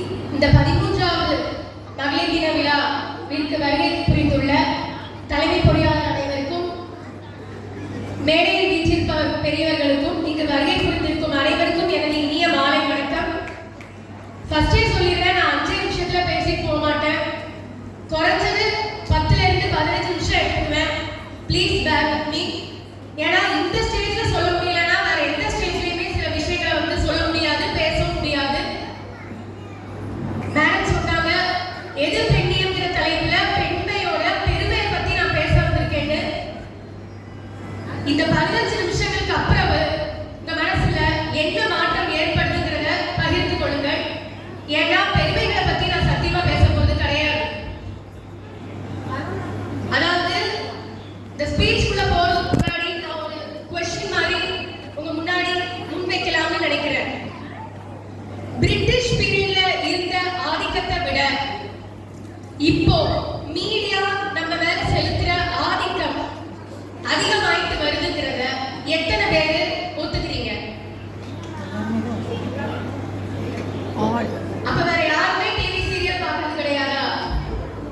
இந்த 13வது மகளிர் தின விழாவிற்கு வருகை புரிந்துள்ள தலைமை பொறியாளர் அனைவருக்கும், மேடையில் வீற்றிருப்பவர் பெரியவர்களுக்கும், இங்கு வருகை புரிந்திருக்கும் அனைவருக்கும் எனது இனிய மாலை வணக்கம். ஃபர்ஸ்டே சொல்லிடுறேன், நான் 5 நிமிஷத்துல பேசிட்டு போக மாட்டேன். குறைஞ்சது 10ல இருந்து 15 நிமிஷம் எடுத்துக்குவேன். Please pack with me. ஏன்னா இந்த ஸ்டேஜ்ல சொல்ல முடியலன்னா வேற எந்த ஸ்டேஜ்லயுமே சில விஷயங்களை வந்து சொல்ல முடியாது, பேச முடியாது. மேடம் சொன்னாங்க, எது பெண்ணியம்ங்கிற தலைப்புல பெண்மையோட பெருமையை பத்தி நான் பேச வந்திருக்கேன்னு. இந்த 15 நிமிஷங்களுக்கு அப்புறம் உங்க மனசுல என்ன மாற்றம் ஏற்படுதுங்கிறத பகிர்ந்து கொள்ளுங்கள். ஏன்னா பெருமைகளை பத்தி நான் சத்தியமா பேச போறது கிடையாது. அதாவது இந்த ஸ்பீச்சுக்குள்ள போறதுக்கு முன்னாடி நான் ஒரு கொஸ்டின் மாதிரி உங்க முன்னாடி முன்வைக்கலாம்னு நினைக்கிறேன். பிரிட்டிஷ் பீரியட்ல இருந்த ஆதிக்கத்தை விட இப்போ மீடியா நம்ம மேல செலுத்துற ஆதிக்கம் அதிகமாயிட்டு வருதுங்கிறத எத்தனை பேரு ஒத்துக்கிறீங்க? அப்ப வேற யாருமே டிவி சீரியல் பார்க்கறது கிடையாதா?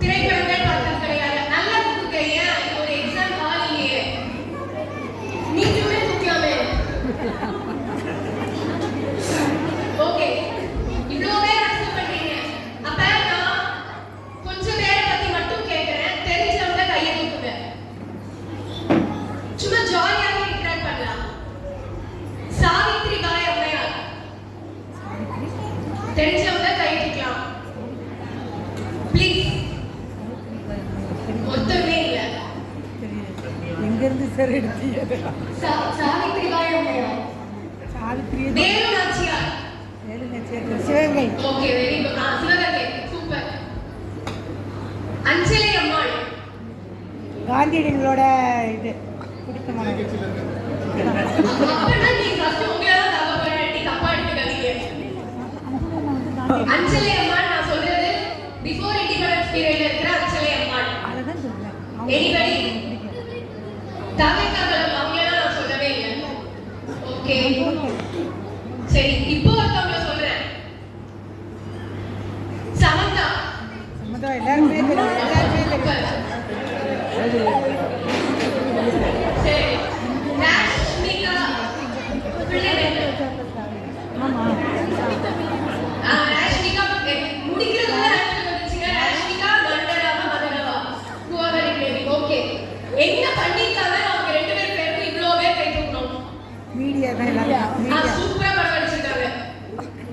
திரைப்படங்கள் பார்க்கறது கிடையாது? நல்லா தூக்குங்க. ஏன் ஒரு எக்ஸாம் ஹால் இல்லையே? நீங்களுமே தூக்கலாமே. ஓகே, இவ்வளோ பேர் அக்செப்ட் பண்றீங்க. அப்ப நான் கொஞ்சம் பேரை பத்தி மட்டும் கேட்கிறேன். தெரிஞ்சவங்க கையை தூக்குங்க. சும்மா ஜாலியாக இன்டராக்ட் பண்ணலாம். சாவித்ரிபாய் அம்மையார் தெரிஞ்சவங்க கையை தூக்கலாம் ப்ளீஸ். ஒருத்தருமே இல்ல. எங்க இருந்து சார் எடுத்தீங்க? சாவித்ரிபாய் அம்மையார், Velu Nachiyar, Sivaganga. Okay, very good. Sivaganga, super. Anjalai Ammal, காந்தியடிகளோட இது பிடித்தமானது. அப்பனா நீ ஃபர்ஸ்ட் உங்களை தான் தப்பா பண்ணி தப்பா எடுத்துக்காதீங்க. அஞ்சலை அம்மாள் நான் சொல்றது பிஃபோர் இண்டிபெண்டன்ஸ் பீரியட்ல இருக்கிற அஞ்சலை அம்மாள். அததான் சொல்றேன். எனிபடி தமிழ்காரர்கள் அவங்கள நான் சொல்லவே இல்லை. ஓகே சரி, இப்போ ஒருத்தவங்க சொல்றேன். சமந்தா. சமந்தா எல்லாருமே தெரியும். சரி, ராஷ்மிகா பிள்ளைவேல். ஆமா, ராஷ்மிகா முடிக்கிறதுல வந்துச்சுங்க. ராஷ்மிகா மண்டலவா மதனவா whoever it may be. Okay, என்ன பண்ணிருக்காங்க அவங்க ரெண்டு பேரும் இவ்வளோ பேர் கை தூக்கணும்? மீடியா தான் எல்லாரும். மீடியா சூப்பரா படம் நடிச்சிருக்காங்க.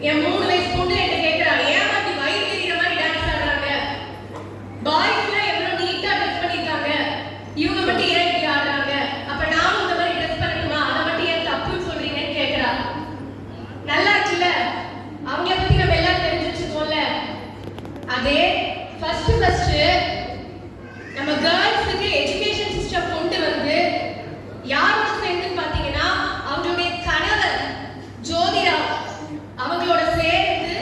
என் 3 வயசு பொண்ணு என்கிட்ட கேட்கறாங்க, ஏன் அப்படி வயிறு தெரியுற மாதிரி டான்ஸ் ஆடுறாங்க? பாய்ஸ்லாம் எவ்வளவு நீட்டா ட்ரெஸ் பண்ணிருக்காங்க, இவங்க மட்டும் ஏன் இப்படி ஆடுறாங்க? அப்ப நானும் இந்த மாதிரி ட்ரெஸ் பண்ணணுமா? அதை மட்டும் ஏன் தப்புன்னு சொல்றீங்கன்னு கேட்கறா. நல்லா இருக்குல்ல? அவங்கள பத்தி நம்ம எல்லாம் தெரிஞ்சு வச்சுக்கோம்ல. அதே ஃபர்ஸ்ட் நம்ம கேர்ள்ஸுக்கு எஜுகேஷன் சிஸ்டம் கொண்டு வந்து யாரோட சேர்ந்துன்னு பாத்தீங்கன்னா அவங்களுடைய கணவர் ஜோதிராவ் அவங்களோட சேர்ந்து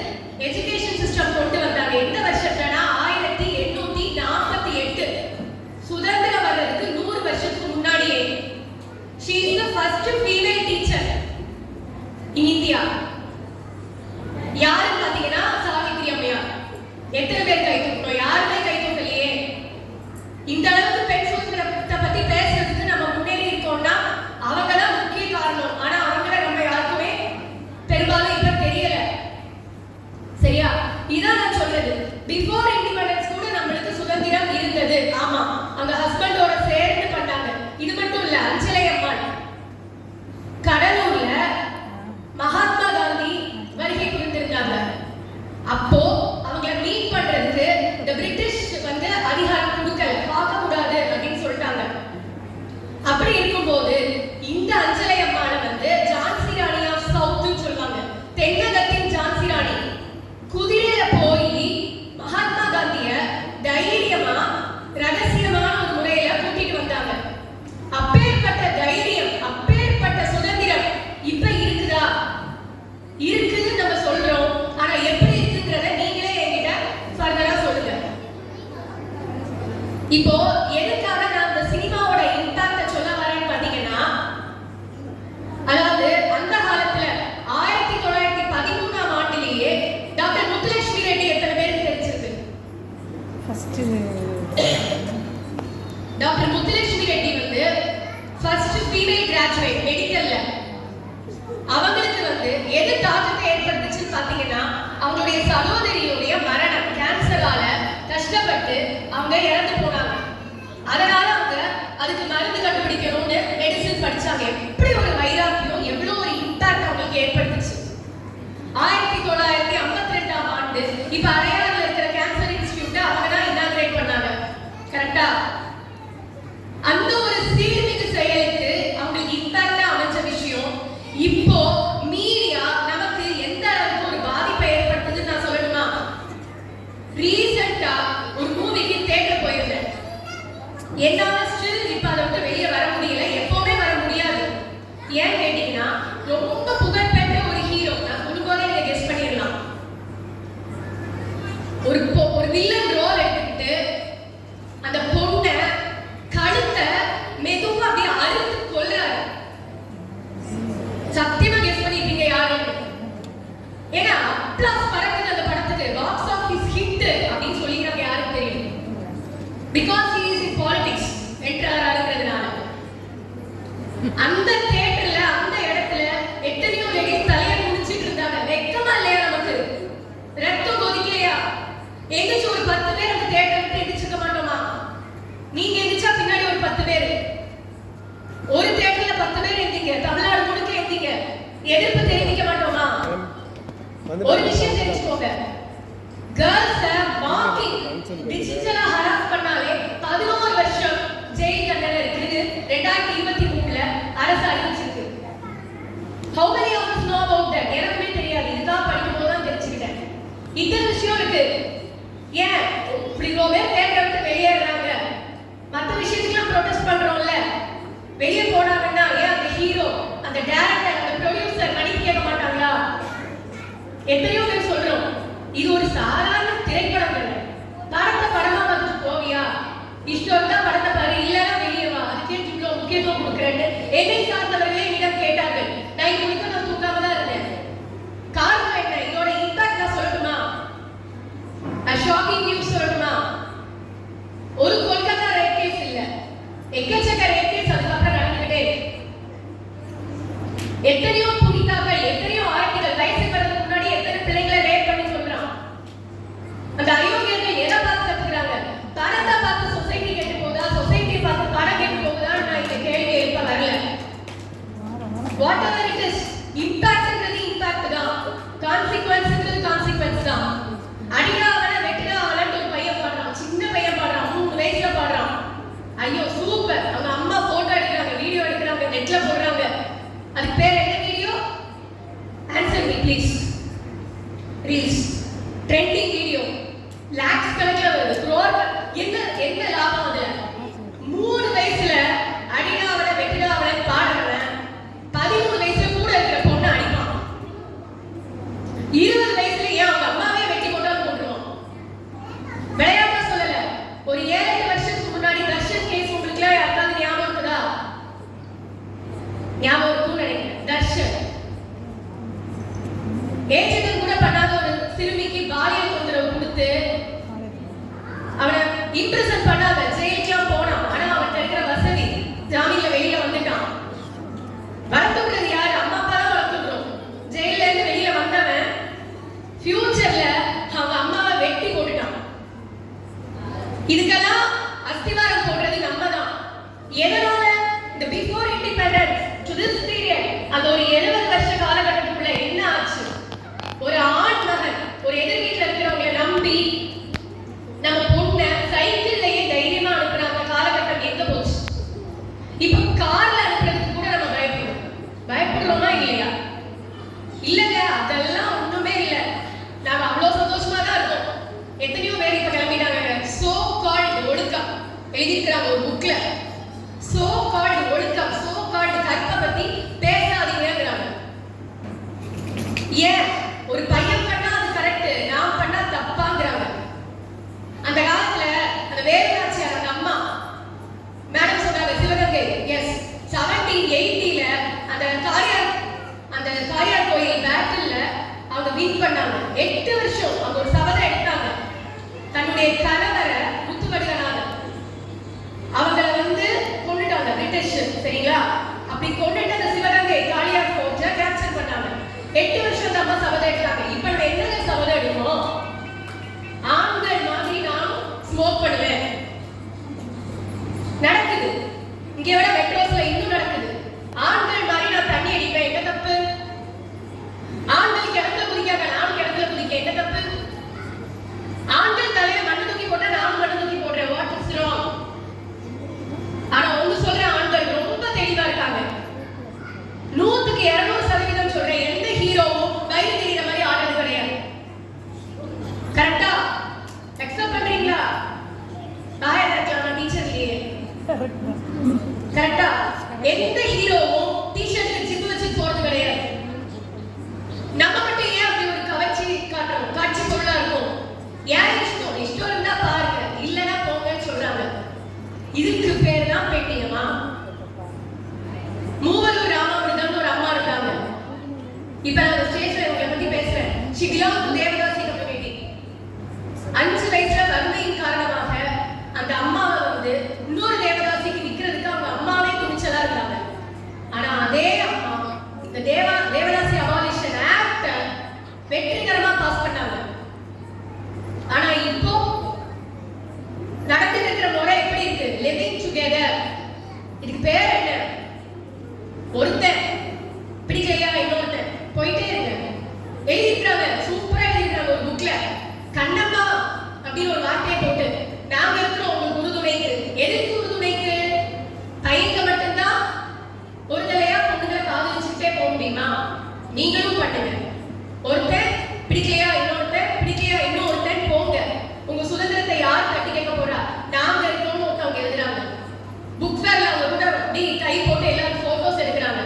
எஜுகேஷன் சிஸ்டம் கொண்டு வந்தாங்க. எந்த வருஷத்துலனா 1848. சுதந்திரம் வர்றதுக்கு 100 வருஷத்துக்கு முன்னாடியே. she is the first female teacher in India. யாருன்னு பாத்தீங்கன்னா சாவித்ரி அம்மையார். எத்தனை பேர் கை தூக்கணும்? யாருமே கை தூக்கலையே. இந்த அளவுக்கு பெண் சுதந்திரத்தை பத்தி பேசுறதுக்கு நம்ம முன்னேறி இருக்கோம்னா அவங்க தான் முக்கிய காரணம். ஆனா அவங்கள நம்ம யாருக்குமே பெரும்பாலும் இப்ப தெரியல. சரியா? இதான் நான் சொல்றது. பிஃபோர் இண்டிபெண்டன்ஸ் கூட நம்மளுக்கு சுதந்திரம் இருந்தது. ஆமா, அவங்க ஹஸ்பண்டோட சேர்ந்து பண்ணாங்க. இது மட்டும் இல்ல, அஞ்சலை அம்மாள் கடலூர்ல மகாத்மா காந்தி வருகை புரிந்திருந்தாங்க. அப்போ அவங்களை மீட் பண்றதுக்கு இந்த பிரிட்டிஷ் வந்து அதிகாரம் கொடுக்கல, பார்க்க கூடாது அப்படின்னு சொல்லிட்டாங்க. அப்படி இருக்கும்போது இந்த அஞ்சலை அம்மாளை வந்து ஜான்சி ராணி ஆஃப் சவுத்னு சொல்லுவாங்க. தென்னகத்தின் ஜான்சி ராணி. குதிரையில போய் மகாத்மா காந்திய தைரியமா ரகசியமான ஒரு முறையில கூட்டிட்டு வந்தாங்க. அப்பேற்பட்ட தைரியம், அப்பேற்பட்ட சுதந்திரம் இப்ப இருக்குதா? இருக்குதுன்னு நம்ம சொல்றோம். ஆனா எப்படி இருக்குங்கிறத நீங்களே என்கிட்ட ஃபர்தரா சொல்லுங்க. இப்போ எதுக்காக நான் இந்த சினிமாவோட இம்பாக்ட சொல்ல வரேன்னு பாத்தீங்கன்னா, அதாவது அந்த காலத்துல 1913ஆம் ஆண்டிலேயே டாக்டர் முத்துலட்சுமி படிச்சது டாக்டர் முத்துலட்சுமி ரெட்டி வந்து ஃபர்ஸ்ட் ஃபீமேல் கிராஜுவேட் மெடிக்கல்ல. அவங்களுக்கு வந்து எது தாக்கத்தை ஏற்படுத்துச்சுன்னு பாத்தீங்கன்னா அவங்களுடைய சகோதரியுடைய மரணம். கேன்சரால கஷ்டப்பட்டு அவங்க இறந்து போனாங்க. அதனால அவங்க அதுக்கு மருந்து கண்டுபிடிக்கணும்னு மெடிசின் படிச்சாங்க. எப்படி ஒரு வைராக்கியம், எவ்வளவு ஒரு இம்பாக்ட் அவங்களுக்கு ஏற்பட்டுச்சு. 1952ஆம் ஆண்டு இப்ப அடையாளத்துல இருக்கிற கேன்சர் இன்ஸ்டிடியூட் அவங்க தான் இனாகிரேட் பண்ணாங்க. கரெக்டா? அந்த ஒரு சீர்மிகு செயலுக்கு அவங்களுக்கு இம்பாக்டா அமைஞ்ச விஷயம் இப்போ மீடியா நமக்கு எந்த அளவுக்கு ஒரு பாதிப்பை ஏற்படுத்துதுன்னு நான் சொல்லணுமா? ரீசெண்டா ஒரு மூவிக்கு தியேட்டர் போயிருந்தேன். என்னால ஸ்டில் இப்ப அதை விட்டு வெளியே வர முடியல, எப்பவுமே வர முடியாது. ஏன் கேட்டீங்கன்னா ரொம்ப புகழ்பெற்ற ஒரு ஹீரோ, நான் சொல்லும்போதே நீங்க கெஸ் பண்ணிடலாம். ஒரு வில்லன் ரோல் எடுத்துக்கிட்டு அந்த பொண்ணை கழுத்தை மெதுவா அப்படியே அறுத்து கொல்றாரு. சத்தியமா கெஸ் பண்ணிருக்கீங்க யாரு? ஏன்னா அப்ளாஸ் பறக்குது அந்த படத்துக்கு. பாக்ஸ் ஆபீஸ் ஹிட் அப்படின்னு சொல்லிக்கிறாங்க. யாருக்கு தெரியும்? Because he is in politics என்றாருங்கிறதுனால. அந்த தியேட்டர்ல அந்த இடத்துல எத்தனையோ லேடிஸ் தலையை குடிச்சிட்டு இருந்தாங்க. வெக்கமா இல்லையா நமக்கு? ரத்தம் கொதிக்கலையா? எந்திரிச்சு ஒரு 10 பேர் அந்த தியேட்டர் விட்டு எந்திரிச்சிருக்க மாட்டோமா? நீங்க எந்திரிச்சா பின்னாடி ஒரு 10 பேர். ஒரு தியேட்டர்ல 10 பேர் எந்திங்க, தமிழ்நாடு முழுக்க எந்திங்க. எதிர்ப்பு தெரிவிக்க மாட்டோமா? ஒரு விஷயம் தெரிஞ்சுக்கோங்க. கேர்ள்ஸ மார்க்கிங் டிஜிட்டலா ஹராஸ் பண்ணாலே 11 வருஷம் ஜெயில் தண்டனை இருக்குது. 2023ல அரசு அறிவிச்சிருக்கு. How many of us know about that? எனக்குமே தெரியாது. இதுதான் படிக்கும்போது தான் தெரிஞ்சுக்கிட்டேன். இந்த விஷயம் இருக்கு. ஏன் இப்படி ரோவே தேட்டர் விட்டு வெளியேறாங்க? மற்ற விஷயத்துக்குலாம் ப்ரொடெஸ்ட் பண்றோம்ல, வெளியே போனாங்கன்னா ஏன் அந்த ஹீரோ, அந்த டைரக்டர், அந்த ப்ரொடியூசர் மன்னிப்பு கேட்க மாட்டாங்களா? எத்தனையோ பேர் சொல்றோம் இது ஒரு சாதாரண திரைப்படம் இல்லை. படத்தை படமா பார்த்துட்டு போவியா? இஷ்டம் தான் படத்தை பாரு, இல்லைன்னா வெளியே வா. அதுக்கே இவ்வளவு முக்கியத்துவம் கொடுக்குறேன்னு என்னை சார்ந்தவர்களே என்னிடம் கேட்டார்கள். நான் முழுக்க நான் தூக்காம தான் இருந்தேன். காரணம் என்ன? இதோட இம்பாக்ட் நான் சொல்லட்டுமா? ஷாக்கிங் நியூஸ் சொல்லட்டுமா? ஒரு கொல்கத்தா ரேப் கேஸ் இல்ல, எக்கச்சக்க ரேப் கேஸ் அதுக்கப்புறம் நடந்துகிட்டே இருக்கு. எத்தனையோ புனிதாக்கள், எத்தனையோ ஆர்டிகள் வயசு வரதுக்கு முன்னாடி எத்தனை பிள்ளைங்களை ரேப் பண்ணி சொல்றான். அந்த அயோக்கியர்கள் எதை பார்த்து கத்துக்கிறாங்க? பணத்தை பார்த்து சொசைட்டி கேட்டு போகுதா? சொசைட்டியை பார்த்து பணம் கேட்டு போகுதா? நான் இந்த கேள்வி எழுப்ப வரல. வாட் எவர் இட் இஸ், இம்பாக்ட்ங்கிறது இம்பாக்ட் தான், கான்சிக்வன்ஸ்ங்கிறது கான்சிக்வன்ஸ் தான். அடிடா அவனை வெட்டிடா அவனன்னு ஒரு பையன் பாடுறான். சின்ன பையன் பாடுறான், 3 வயசுல பாடுறான். ஐயோ சூப்பர். அவங்க அம்மா போட்டோ எடுக்கிறாங்க, வீடியோ எடுக்கிறாங்க, நெட்ல போடுறாங்க. அதுக்கு பேர் என்ன video? Answer me please. Reels, trending video, lakhs கணக்குல வருது, க்ரோர். என்ன லாபம் அதுல? 3 வயசுல அடிடா அவனை வெட்டிடா அவனை பாடுறவன் 13 வயசுல கூட இருக்கிற பொண்ணை அடிப்பான். 20 வயசுல ஏன் அவங்க அம்மாவே வெட்டி கொண்டாந்து கொண்டுருவான். விளையாட்டா சொல்லல. ஒரு 7-8 வருஷத்துக்கு முன்னாடி தர்ஷன் கேஸ் உங்களுக்கு யாருக்காவது ஞாபகம் இருக்குதா? ஞாபகம் இருக்கும்னு நினைக்கிறேன். தர்ஷன் ஏஜென்ட் கூட பண்ணாத ஒரு சிறுமிக்கு பாலியல் தொந்தரவு கொடுத்து அவனை இம்ப்ரெஷன் பண்ணாத ஜெயிலுக்குலாம் போனான். ஆனா அவன்கிட்ட இருக்கிற வசதி, ஜாமீன்ல வெளியில வந்துட்டான். வளர்த்துக்கிறது யாரு? அம்மா அப்பா தான் வளர்த்துக்கிறோம். ஜெயில இருந்து வெளியில வந்தவன் ஃபியூச்சர்ல அவங்க அம்மாவை வெட்டி போட்டுட்டான். இதுக்கெல்லாம் அஸ்திவாரம் போடுறது நம்ம தான். எதனால? இந்த before independence to this period, அந்த ஒரு 70 வருஷ காலகட்டத்துக்குள்ள என்ன ஆச்சு? ஒரு ஆண் மகன் ஒரு எதிர் வீட்டுல இருக்கிறவங்க நம்பி நம்ம பொண்ணை சைக்கிள்லயே தைரியமா அனுப்புற அந்த காலகட்டம் எங்க போச்சு? இப்ப கார்ல அனுப்புறதுக்கு கூட நம்ம பயப்படுறோமா இல்லையா? இல்லங்க, அதெல்லாம் ஒண்ணுமே இல்ல. நாம அவ்வளவு சந்தோஷமா தான் இருக்கோம். எத்தனையோ பேர் இப்ப கிளம்பிட்டாங்க. சோ கால்ட் கரெக்டா? எந்த ஹீரோவும் டி-ஷர்ட்ல ஜிப் வச்சு போறது கிடையாது. நம்ம மட்டும் ஏன் அப்படி ஒரு கவர்ச்சி காட்டுறோம், காட்சி பொருளா இருக்கும்? ஏன் இஷ்டம்? இஷ்டம் இருந்தா பாருங்க, இல்லைன்னா போங்கன்னு சொல்றாங்க. இதுக்கு பேர் தான் பெண்ணியமா? மூவலூர் ராமாமிர்தம்னு ஒரு அம்மா இருக்காங்க. இப்ப நான் ஸ்டேஜ்ல இவங்களை பத்தி பேசுறேன். she belongs to devadasi community. 5 வயசுல வறுமையின் காரணமாக அந்த அம்மாவை வந்து இன்னொரு தேவதாசிக்கு விற்கிறதுக்கு அவங்க அம்மாவே துணிச்சலா இருந்தாங்க. ஆனா அதே அம்மா இந்த தேவதாசி அபாலிஷன் ஆக்ட் வெற்றிகரமா பாஸ் பண்ணாங்க. ஆனா இப்போ நடந்துட்டு இருக்கிற முறை எப்படி இருக்கு? Living together. இதுக்கு பேர் என்ன? ஒருத்தன் பிடிக்கலையா இன்னொருத்தன் போயிட்டே இருங்க. எழுதிருக்காங்க, சூப்பரா எழுதிருக்காங்க ஒரு புக்ல. கண்ணம்மா அப்படின்னு ஒரு வார்த்தையை போட்டு நாங்க இருக்கிறோம் உங்களுக்கு உறுதுணைக்கு. எதுக்கு உறுதுணைக்கு? பையங்க மட்டும்தான் ஒரு தலையா பொண்ணுங்களை காதலிச்சுட்டே போக முடியுமா? நீங்களும் பண்ணுங்க. ஒருத்தன் பிடிக்கலையா இன்னொருத்தன், பிடிக்கலையா இன்னொருத்தன் போங்க. உங்க சுதந்திரத்தை யார் கட்டி கேட்க போறா? நாங்க இருக்கோம்னு ஒருத்தவங்க எழுதுறாங்க. புக் ஃபேர்ல அவங்க கூட அப்படி கை போட்டு எல்லாரும் போட்டோஸ் எடுக்கிறாங்க.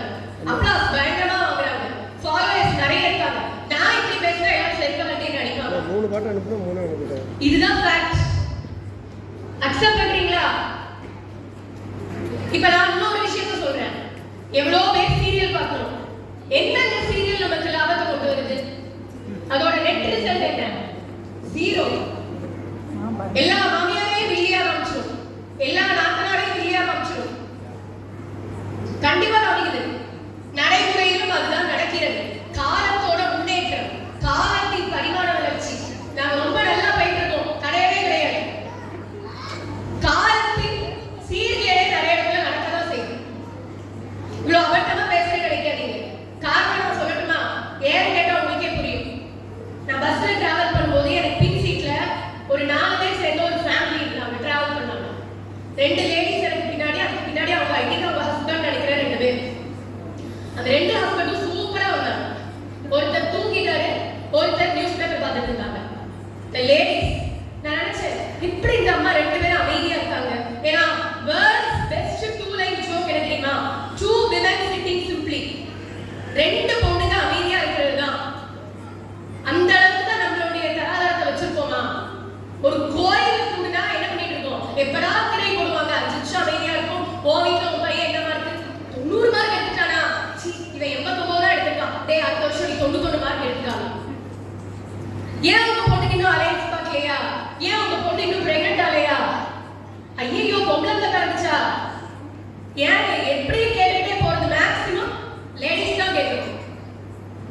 அப்ளாஸ் பயங்கரமா வாங்குறாங்க. ஃபாலோவர்ஸ் நிறைய இருக்காங்க. நான் இப்படி பேசுறேன், எல்லாரும் செல்ஃபா கட்டி அடிப்பாங்க. 3 பாட்டு அனுப்புனா 3 அனுப்பிட்டேன். இதுதான் ஃபேக்ட். அக்செப்ட் பண்றீங்களா? இப்ப நான் இன்னொரு விஷயத்தை சொல்றேன். எவ்வளவு பேர் சீரியல் பார்க்கிறோம். என்னென்ன சீரியல் நமக்கு லாபத்தை கொண்டு வருது? அதோட நெட் ரிசல்ட் என்ன? 0. எல்லா மாமியாரையும் வில்லியா காமிச்சிடும், எல்லா நாத்தனாரையும் வில்லியா காமிச்சிடும். கண்டிப்பா கவனிக்குது. நடைமுறையிலும் அதுதான் நடக்கிறது. காலத்தோட முன்னேற்றம், காலத்தின் பரிமாண வளர்ச்சி. நாங்க ரொம்ப நல்லா போயிட்டு இருக்கோம், கிடையவே கிடையாது. காலத்தின் சீர்கேடே நிறைய இடத்துல நடக்கதான் செய்யும். இவ்வளவு அபத்தமா பேசுறது கிடைக்காதீங்க. காரணம் சொல்லட்டுமா? ஏன் கேட்டா உங்களுக்கே புரியும். நான் பஸ்ல டிராவல் பண்ணும்போது எனக்கு பின் சீட்ல ஒரு 4 பேர் சேர்ந்து ஒரு ஃபேமிலி இருந்தாங்க, டிராவல் பண்ணாங்க. 2 லேடிஸ் எனக்கு பின்னாடி, அதுக்கு பின்னாடி அவங்க ஐடிக்கு அவங்க ஹஸ்பண்ட் நினைக்கிற 2 பேர். அந்த 2 ஹஸ்பண்டும் சூப்பரா வந்தாங்க. ஒருத்தர் தூங்கிட்டாரு, ஒருத்தர் நியூஸ் பேப்பர் பார்த்துட்டு இருந்தாங்க. இந்த லேடிஸ் நான் நினைச்சேன், இப்படி இந்த அம்மா 2 பேரும் அமைதியா இருக்காங்க. ஏன்னா வேர்ல்ட்ஸ் பெஸ்ட் 2 லைன் ஜோக் என்ன தெரியுமா? 2 women sitting simply. 2 பொண்ணுங்க அமைதியா இருக்கிறது தான். அந்த அளவுக்கு தான் நம்மளுடைய தராதரத்தை வச்சிருக்கோமா? ஒரு கோயில கூடனா என்ன பண்ணிட்டு இருக்கோம்? எப்படா திரை போடுவாங்க, 5 நிமிஷம் அமைதியா இருக்கும். ஓ வீட்டுல உன் பையன் என்ன மார்க்? 90 மார்க் எடுத்துட்டானா? இவன் 89 தான் எடுத்திருக்கான். டேய் அடுத்த வருஷம் நீ 91 மார்க் எடுத்துட்டாங்க. ஏன் உங்க பொண்ணுக்கு இன்னும் அலைன்ஸ் பார்க்கலையா? ஏன் உங்க பொண்ணு இன்னும் பிரெக்னென்ட் ஆலையா? ஐயோ பொம்பளை பிறந்துச்சா? ஏன் எப்படி கேட்டுட்டே போறது? மேக்ஸிமம் லேடிஸ் தான் கேட்கணும்.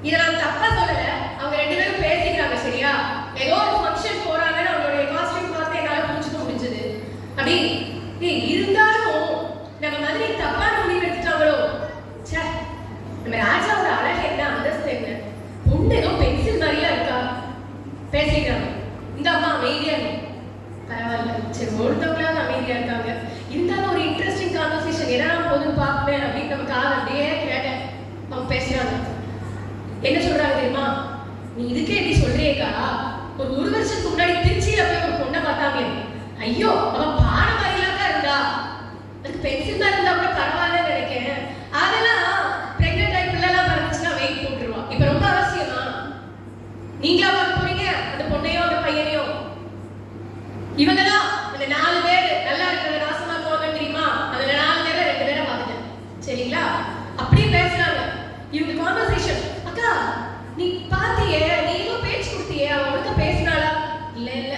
இதை நான் தப்பா சொல்லல, அவங்க 2 பேரும் பேசிக்கிறாங்க சரியா? ஏதோ ஒரு ஃபங்க்ஷன் போறாங்கன்னு அவங்களுடைய காஸ்டியூம் பார்த்து என்னால புரிஞ்சுக்க முடிஞ்சது. அப்படி இருந்தாலும் நம்ம மாதிரி தப்பான முடிவு எடுத்துட்டாங்களோ? சே, நம்ம ராஜாவோட அழகு என்ன, அந்தஸ்து என்ன? பொண்ணு ஏதோ பென்சில் மாதிரிலாம் இருக்கா? பேசிக்கிறாங்க. இந்த அம்மா அமைதியா பரவாயில்ல, சரி ஒருத்தவங்களாவது அமைதியா இருக்காங்க. இருந்தாலும் ஒரு இன்ட்ரெஸ்டிங் கான்வர்சேஷன் என்ன நான் போதும் பார்ப்பேன் அப்படின்னு நம்ம காது அப்படியே கேட்டேன். அவங்க பேசுறாங்க. என்ன சொல்றாங்க தெரியுமா? நீ இதுக்கே எப்படி சொல்றியேக்கா? ஒரு வருஷத்துக்கு முன்னாடி திருச்சியில போய் ஒரு பொண்ணை பார்த்தாங்க. ஐயோ அவன் பானை மாதிரிலாம் தான் இருந்தா, அதுக்கு பென்சில் தான் இருந்தா கூட பரவாயில்லன்னு நினைக்கிறேன். அதெல்லாம் பிரெக்னென்ட் ஆகி பிள்ளைலாம் பிறந்துச்சுன்னா வெயிட் போட்டுருவா. இப்ப ரொம்ப அவசியமா? நீங்களா பார்க்க போறீங்க அந்த பொண்ணையோ அந்த பையனையோ? இவங்கதான் அந்த 4 பேர் நல்லா இருக்கிறத நாசமா போவாங்க தெரியுமா? அதுல 4 பேரை 2 பேரை பார்த்துட்டேன் சரிங்களா? அப்படியே பேசுறாங்க. இவங்க கான்வர்சேஷன், அக்கா நீ பாத்தியே, நீ ஏதோ பேச்சு கொடுத்தியே, அவளுக்கு பேசினாளா? இல்ல இல்ல,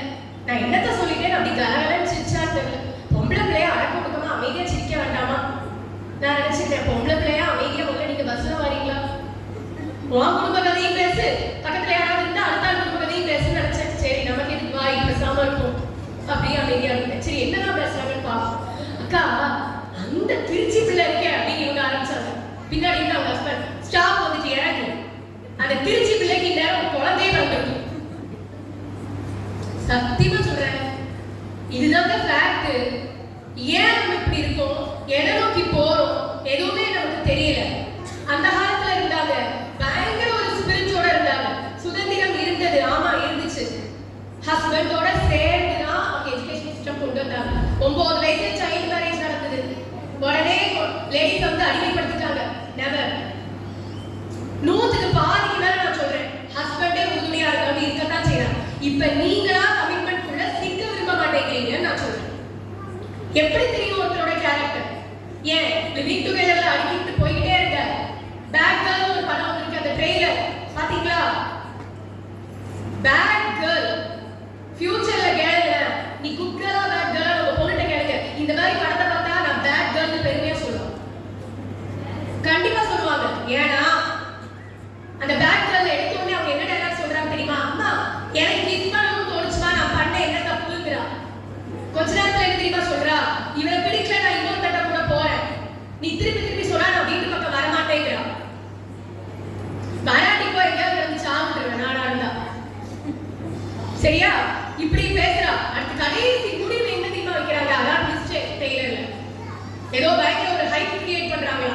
நான் என்னத்த சொல்லிட்டேன் அப்படி கலகலன்னு சிரிச்சா தெரியல. பொம்பளை பிள்ளையா அடக்க கொடுக்கமா அமைதியா சிரிக்க வேண்டாமா? நான் நினைச்சிட்டேன் பொம்பளை பிள்ளையா அமைதியா உள்ள நீங்க பஸ்ல வரீங்களா? உன் குடும்ப கதையும் பேசு, பக்கத்துல யாராவது இருந்தா அடுத்த குடும்ப கதையும் பேசுன்னு நினைச்சேன். சரி நமக்கு இதுக்கு வாய் பேசாம இருக்கும் அப்படியே அமைதியா இருந்தேன். சரி என்னதான் பேசுறாங்கன்னு பாப்போம். அக்கா அந்த திருச்சி பிள்ளை இருக்கே அப்படின்னு இவங்க ஆரம்பிச்சாங்க. பின்னாடி இருந்து அவங்க ஹஸ்பண்ட் ஸ்டாப் வந்துட்டு இறங்கு, அந்த திருச்சி பிள்ளைக்கு நேரம் குழந்தையே பிறந்திருக்கு. சத்தியமா சொல்றேன், இதுதாங்க ஃபேக்ட். ஏன் நம்ம இப்படி இருக்கோம், எதை நோக்கி போறோம், எதுவுமே நமக்கு தெரியல. அந்த காலத்துல இருந்தாங்க, பயங்கர ஒரு ஸ்பிரிச்சோட இருந்தாங்க. சுதந்திரம் இருந்தது, ஆமா இருந்துச்சு. ஹஸ்பண்டோட சேர்ந்துதான் அவங்க எஜுகேஷன் சிஸ்டம் கொண்டு வந்தாங்க. 9 வயசுல சைல்ட் மேரேஜ் நடந்தது. உடனே லேடிஸ் வந்து அடிமைப்படுத்திட்டாங்க. நெவர். 100க்கு பாதிக்கு மேல நான் சொல்றேன், ஹஸ்பண்டே உறுதுணையா இருக்கவங்க இருக்கத்தான் செய்யறாங்க. இப்ப நீங்களா கமிட்மெண்ட் குள்ள சிக்க விரும்ப மாட்டேங்கிறீங்கன்னு நான் சொல்றேன். எப்படி தெரியும் ஒருத்தரோட கேரக்டர்? ஏன் லிவிங் டுகெதர்ல அடிக்கிட்டு போய்கிட்டே இருக்க. பேட் கேர்ள் ஒரு படம் வந்திருக்கு, அந்த ட்ரெய்லர் பாத்தீங்களா? பேட் கேர்ள் ஃபியூச்சர்ல கேளுங்க, நீ குட் கேர்ளா பேட் கேர்ளா உங்க பொண்ணுட்ட கேளுங்க. இந்த மாதிரி படத்தை பார்த்தா நான் பேட் கேர்ள்னு பெருமையா சொல்லுவேன். கண்டிப்பா சொல்லுவாங்க. ஏன்னா அந்த பேட் கேர்ள் எடுத்த உடனே அவங்க என்ன டைலாக் சொல்றாங்க தெரியுமா? அம்மா எனக்கு கிஸ் பண்ணணும்னு தோணுச்சுமா, நான் பண்ண என்ன தப்புங்கிறா. கொஞ்ச நேரத்துல என்ன தெரியுமா சொல்றா? இவரை பிடிக்கல, நான் இன்னொரு தட்ட கூட போறேன். நீ திருப்பி திருப்பி சொல்றா, நான் வீட்டு பக்கம் வரமாட்டேங்கிறா. வராட்டிப்போ எங்கேயாவது வந்து சாப்பிட்டுருவேன் நானா இருந்தா. சரியா? இப்படி பேசுறா. அடுத்து கடைசி முடிவு என்ன தெரியுமா வைக்கிறாங்க? அதான் மிஸ்டேக் டெய்லர்ல. ஏதோ பயங்கர ஒரு ஹைப் கிரியேட் பண்றாங்களா.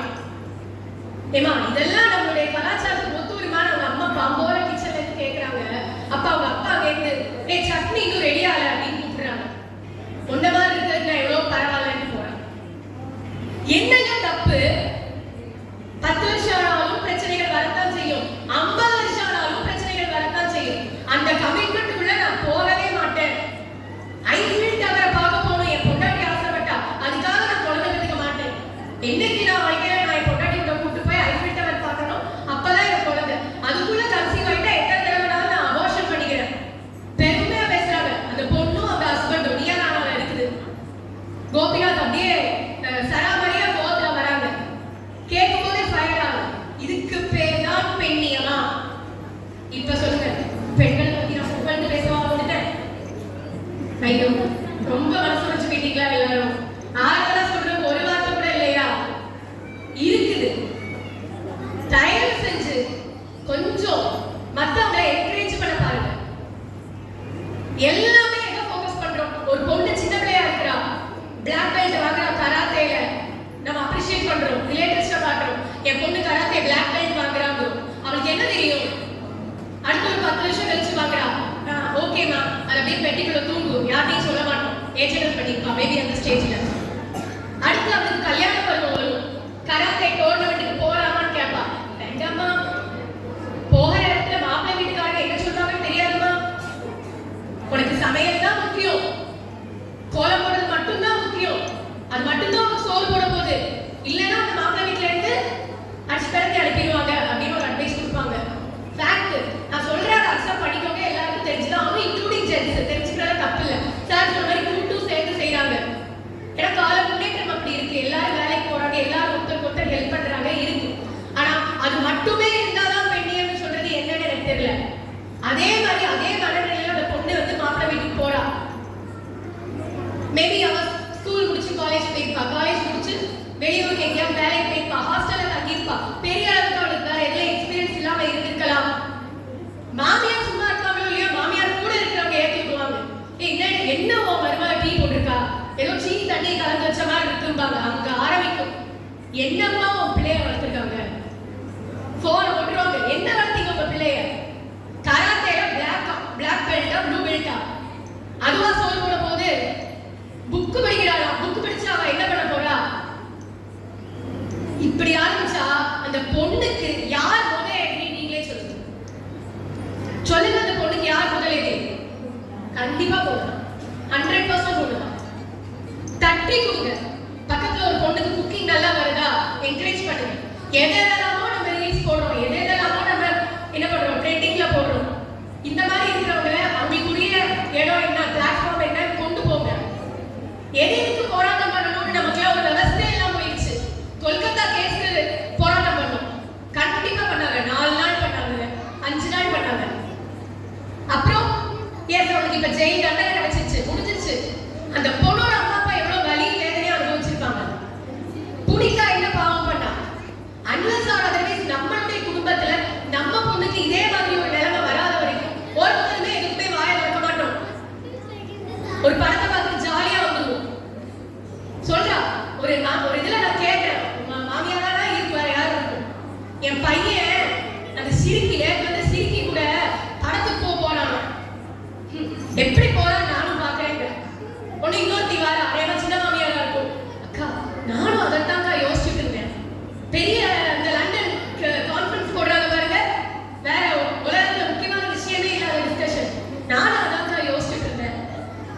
ஏமா இதெல்லாம் நம்மளுடைய கலாச்சாரத்துக்கு ஒத்து வருமான அவங்க அம்மா பாம்போல கிச்சன்ல இருந்து கேக்குறாங்க. அப்ப அவங்க அப்பா கேட்டு, ஏய் சட்னி இன்னும் ரெடி ஆகல அப்படின்னு கூப்பிடுறாங்க. ஒன்ன மாதிரி இருக்கிறது நான் எவ்வளவு பரவாயில்லன்னு போறேன். என்னங்க தப்பு? 10 வருஷம் ஆனாலும் பிரச்சனைகள் வரத்தான் செய்யும், 50 வருஷம் ஆனாலும் பிரச்சனைகள் வரத்தான் செய்யும். அந்த கமிட்மெண்ட்டுக்குள்ள நான் போகவே மாட்டேன். ஐஃபில் டவரை பார்க்க போகணும் என் பொண்டாட்டி ஆசைப்பட்டா, அதுக்காக நான் குழந்தை பெற்றுக்க மாட்டேன். என்னைக்கு நான் வைக்கிறேன், நான் என் பொண்டாட்டி கூட கூட்டு போய் ஐஃபில் டவர் பார்க்கணும், அப்பதான் என் குழந்தை. அதுக்குள்ள கன்சீவ் ஆயிட்டா எத்தனை தடவைனாலும் நான் அபார்ஷன் பண்ணிக்கிறேன். பெருமையா பேசுறாங்க. அந்த பொண்ணும் அந்த ஹஸ்பண்டும் நீயா நானா இருக்குது. கோபிநாத் அப்படியே சராமரியா கோத்துல வராங்க. கேட்கும் போதே ஃபயர் ஆகும். இதுக்கு பேர் தான் பெண்ணியமா? இப்ப சொல்லுங்க, பெண்களை பத்தி நான் புகழ்ந்து பேசவா வந்துட்டேன்? ஐயோ, ரொம்ப மனசு வச்சு போயிட்டீங்களா எல்லாரும்? ஆறுதலா சொல்றதுக்கு ஒரு வார்த்தை கூட இல்லையா? இருக்குது. தயவு செஞ்சு கொஞ்சம் மத்தவங்களை என்கரேஜ் பண்ண பாருங்க. எல்லாமே எங்க ஃபோக்கஸ் பண்றோம்? ஒரு பொண்ணு சின்ன பிள்ளையா இருக்கிறா, பிளாக் பெல்ட் வாங்குறா கராத்தேல, நம்ம அப்ரிஷியேட் பண்றோம், ரிலேட்டிவ்ஸ்ட காட்டுறோம். என் பொண்ணு கராத்தே பிளாக் பெல்ட் வாங்குறாங்க. அவளுக்கு என்ன தெரியும்? அடுத்த ஒரு 10 வருஷம் கழிச்சு வாங்குறா, ஓகேமா அது அப்படியே பெட்டிக்குள்ள தூங்கும், யார்ட்டையும் சொல்ல மாட்டோம், ஏஜென்ட் பண்ணிருப்பா மேபி அந்த ஸ்டேஜ்ல. அடுத்து அவளுக்கு கல்யாணம் பருவம் வரும். கராத்தே டோர்னமெண்ட்டுக்கு போறாமான்னு கேட்பா. வேண்டாமா, போகிற இடத்துல மாப்பிள்ளை வீட்டுக்காரங்க என்ன சொல்றாங்கன்னு தெரியாதுமா. உனக்கு சமையல் தான் முக்கியம், கோலம் போடுறது மட்டும்தான் முக்கியம், அது மட்டும்தான் உனக்கு சோறு போட போகுது. இல்லைன்னா அந்த மாப்பிள்ளை வீட்டுல இருந்து அடிச்சு பிறகு அனுப்பிடுவாங்க அப்படின்னு ஒரு அட்வைஸ் கொடுப்பாங்க. ஃபேக்ட். நான் சொல்றேன், அதை அக்செப்ட் பண்ணிக்கோங்க. எல்லாருக்கும் தெரிஞ்சுதான் ஆகும், இன்க்ளூடிங் ஜென்ஸ். தெரிஞ்சுக்கிறத தப்பு இல்லை. சார் சொன்ன மாதிரி கூட்டும் சேர்ந்து செய்யறாங்க. ஏன்னா கால முன்னேற்றம் அப்படி இருக்கு. எல்லாரும் வேலைக்கு போறாங்க, எல்லாரும் ஒருத்தருக்கு ஹெல்ப் பண்றாங்க இருக்கு. ஆனா அது மட்டுமே இருந்தாதான் பெண்ணியம்னு சொல்றது என்னன்னு எனக்கு தெரியல. அதே மாதிரி அதே மனநிலையில அந்த பொண்ணு வந்து மாப்பிள்ளை வீட்டுக்கு போறா. மேபி அவ ஸ்கூல் முடிச்சு காலேஜ் போயிருப்பா, காலேஜ் முடிச்சு வெளியூருக்கு எங்கேயாவது வேலைக்கு போயிருப்பா, ஹாஸ்டல்ல தங்கியிருப்பா. பெரிய அளவுக்கு அவளுக்கு வேற எதுவும் எக்ஸ்பீரியன்ஸ் இல்லாம இருந்திருக்கலாம். மாமியார் சும்மா இருக்காங்களோ இல்லையோ, மாமியார் கூட இருக்கிறவங்க ஏற்றி விடுவாங்க. என்ன உன் மருமக டீ போட்டிருக்கா, ஏதோ சீனி தண்ணி கலந்து வச்ச மாதிரி இருக்கும்பாங்க. அங்க ஆரம்பிக்கும், என்னம்மா உன் பிள்ளைய வளர்த்துருக்காங்க. போன் ஓட்டுருவாங்க, என்ன வளர்த்தீங்க உங்க பிள்ளைய? கராத்தேல பிளாக் பெல்ட்டா ப்ளூ பெல்ட்டா? அதுவா சோறு போட போது? புக்கு படிக்கிறாளா? புக்கு படிச்சா அவ என்ன பண்ண போறா? இப்படி ஆரம்பிச்சா அந்த பொண்ணுக்கு யார் முதல் எதிரி? நீங்களே சொல்லுங்க. சொல்லுங்க, அந்த பொண்ணுக்கு யார் முதல் எதிரி? கண்டிப்பா போகலாம், 100% போகலாம். தட்டி கொடுங்க. பக்கத்துல ஒரு பொண்ணுக்கு குக்கிங் நல்லா வருதா, என்கரேஜ் பண்ணுங்க. எதெல்லாமோ நம்ம ரீல்ஸ் போடுறோம், எதெல்லாமோ நம்ம என்ன பண்றோம், ட்ரெண்டிங்ல போடுறோம். இந்த மாதிரி இருக்கிறவங்க அவங்களுக்குரிய இடம் என்ன, பிளாட்ஃபார்ம் என்ன கொண்டு போங்க. எதுக்கு போராட்டம் பண்ணணும்னு நமக்கு ஒரு விவசாயம் எல்லாம் போயிடுச்சு. கொல்கத்தா கேஸ்க்கு போராட்டம் பண்ணோம், கண்டிப்பா பண்ணாங்க. 4 நாள் பண்ணாங்க, 5 நாள் பண்ணாங்க. அப்புறம் ஏன் அவனுக்கு இப்ப ஜெயில் தண்டனை கிடைச்சிருச்சு, முடிஞ்சிருச்சு. அந்த பொண்ணோட அம்மா அப்பா எவ்வளவு வலி வேதனையா அனுபவிச்சிருப்பாங்க. புனிதா என்ன பாவம் பண்ணா? அன்லஸ் ஆர் அதர்வைஸ் நம்மளுடைய குடும்பத்துல நம்ம பொண்ணுக்கு இதே மாதிரி ஒரு நிலைமை வராத வரைக்கும் ஒருத்தருமே எதுக்குமே வாயை திறக்க மாட்டோம். ஒரு படத்தை பார்த்து ஜாலியா வந்துருவோம். சொல்றா, ஒரு இதுல நான் கேட்டேன், மாமியாரா இருக்கு வேற யாரும் இருக்கும். என் பையன் அந்த சிரிக்கில வந்து சிரிக்கி கூட படத்துக்கு போனான். எப்படி போறான் நானும் பாக்குறேன். ஒண்ணு இன்னொருத்தி வார அதே சின்ன மாமியாரா இருக்கும். அக்கா நானும் அதை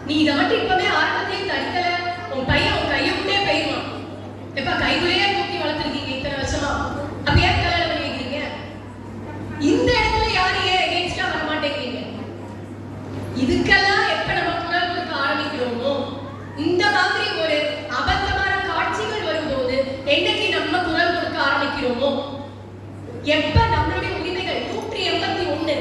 நீ இதை மட்டும் இப்பவே ஆரம்பத்திலே தடுக்கல, உன் பையன் உன் கையை விட்டே போயிடுவான். எப்ப கைக்குள்ளேயே தூக்கி வளர்த்துருக்கீங்க இத்தனை வருஷமா, அப்ப ஏன் கல்யாணம் பண்ணி வைக்கிறீங்க? இந்த இடத்துல யாரும் ஏன் எகென்ஸ்டா வர மாட்டேங்கிறீங்க? இதுக்கெல்லாம் எப்ப நம்ம குரல் கொடுக்க ஆரம்பிக்கிறோமோ, இந்த மாதிரி ஒரு அபத்தமான காட்சிகள் வரும்போது என்னைக்கு நம்ம குரல் கொடுக்க ஆரம்பிக்கிறோமோ, எப்ப நம்மளுடைய உரிமைகள் 181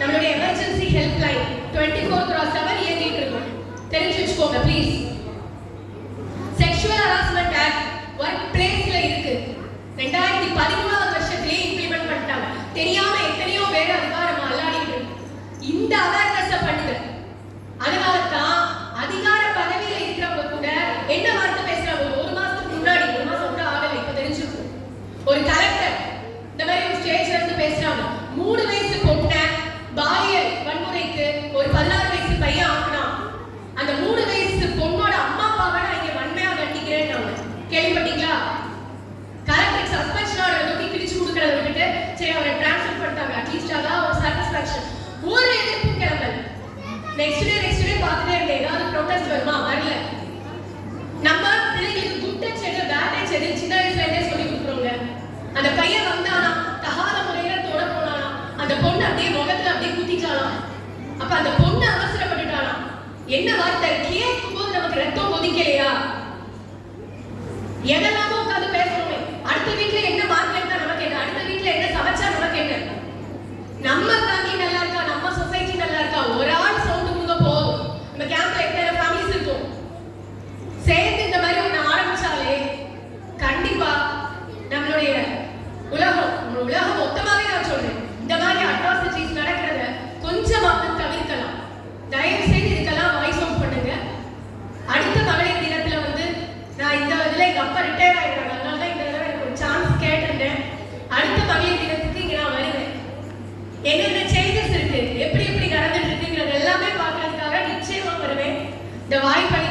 நம்மளுடைய எமர்ஜென்சி ஹெல்ப் லைன் 24/7 இயங்கிட்டு இருக்கும். தெரிஞ்சு வச்சுக்கோங்க please. Sexual harassment act work பிளேஸ்ல இருக்கு. 2013 வருஷத்திலே இம்ப்ளிமெண்ட் பண்ணிட்டாங்க. தெரியாம எத்தனையோ பேர் அதிகாரம் அல்லாடிட்டு இந்த அவேர்னஸ் பண்ணுங்க. அதனால தான் அதிகார பதவியில இருக்கிறவங்க கூட என்ன வார்த்தை பேசுறாங்க, ஒரு மாசத்துக்கு முன்னாடி, ஒரு மாசம் கூட ஆகல, இப்ப தெரிஞ்சிருக்கும். ஒரு கலெக்டர் இந்த மாதிரி ஒரு ஸ்டேஜ்ல இருந்து பேசுறாங்க, 3 வயசு பொண்ணை பாலியல் வன்முறைக்கு ஒரு 16 வயசு பையன் ஆக்குனான். அந்த 3 வயசு பொண்ணோட அம்மா அப்பாவை நான் இங்க வன்மையா கண்டிக்கிறேன். கேள்விப்பட்டீங்களா? கலெக்டர் சஸ்பென்ஷன் ஆர்டர் தூக்கி பிரிச்சு கொடுக்கறத விட்டுட்டு சரி அவரை டிரான்ஸ்ஃபர் பண்ணிட்டாங்க. அட்லீஸ்ட் அதான் ஒரு சாட்டிஸ்ஃபேக்ஷன். ஒரு எதிர்ப்பு கிளம்பல். நெக்ஸ்ட் டே பார்த்துட்டே இருந்தேன், ஏதாவது ப்ரொடெஸ்ட் வருமா? வரல. நம்ம பிள்ளைங்களுக்கு குட் டச் எது பேட் டச் எது சின்ன வயசுல இருந்தே சொல்லி கொடுக்குறோங்க. அந்த பையன் வந்தானா தகாத முறையில தொட போனானா, அந்த பொண்ணு அப்படியே முகத்துல அப்படியே குத்திட்டாலாம். அப்ப அந்த பொண்ணு அவசரப்பட்டுட்டாலாம். என்ன வார்த்தை கேட்கும் போது நமக்கு ரத்தம் கொதிக்கலையா? எதெல்லாமோ உட்காந்து பேசுறோமே. அடுத்த வீட்டுல என்ன மார்க்கெட் தான் நமக்கு என்ன, அடுத்த வீட்டுல என்ன சமைச்சா நமக்கு என்ன? நம்ம ஃபேமிலி நல்லா இருக்கா, நம்ம சொசைட்டி நல்லா இருக்கா, ஒரு ஆள் சவுண்ட் கொடுங்க போதும். நம்ம கேம்ப்ல எத்தனை ஃபேமிலிஸ் இருக்கும், சேர்ந்து இந்த மாதிரி ஒண்ணு ஆரம்பிச்சாலே கண்டிப்பா நம்மளுடைய உலகம் மொத்தமாவே நான் சொல்றேன், இந்த மாதிரி அட்ராசிட்டிஸ் நடக்கிறத கொஞ்சமாவது தவிர்க்கலாம். தயவு செய்து இதுக்கெல்லாம் வாய்ஸ் அவுட் பண்ணுங்க. அடுத்த மகளிர் தினத்துல வந்து நான் இந்த இதுல எங்க அப்பா ரிட்டையர் ஆயிடுறாங்க, அதனால தான் இந்த தடவை எனக்கு ஒரு சான்ஸ் கேட்டிருந்தேன். அடுத்த மகளிர் தினத்துக்கு இங்க நான் வருவேன். என்னென்ன சேஞ்சஸ் இருக்கு, எப்படி எப்படி நடந்துட்டு இருக்குங்கிறது எல்லாமே பார்க்கறதுக்காக நிச்சயமா வருவேன். இந்த வாய்ப்பை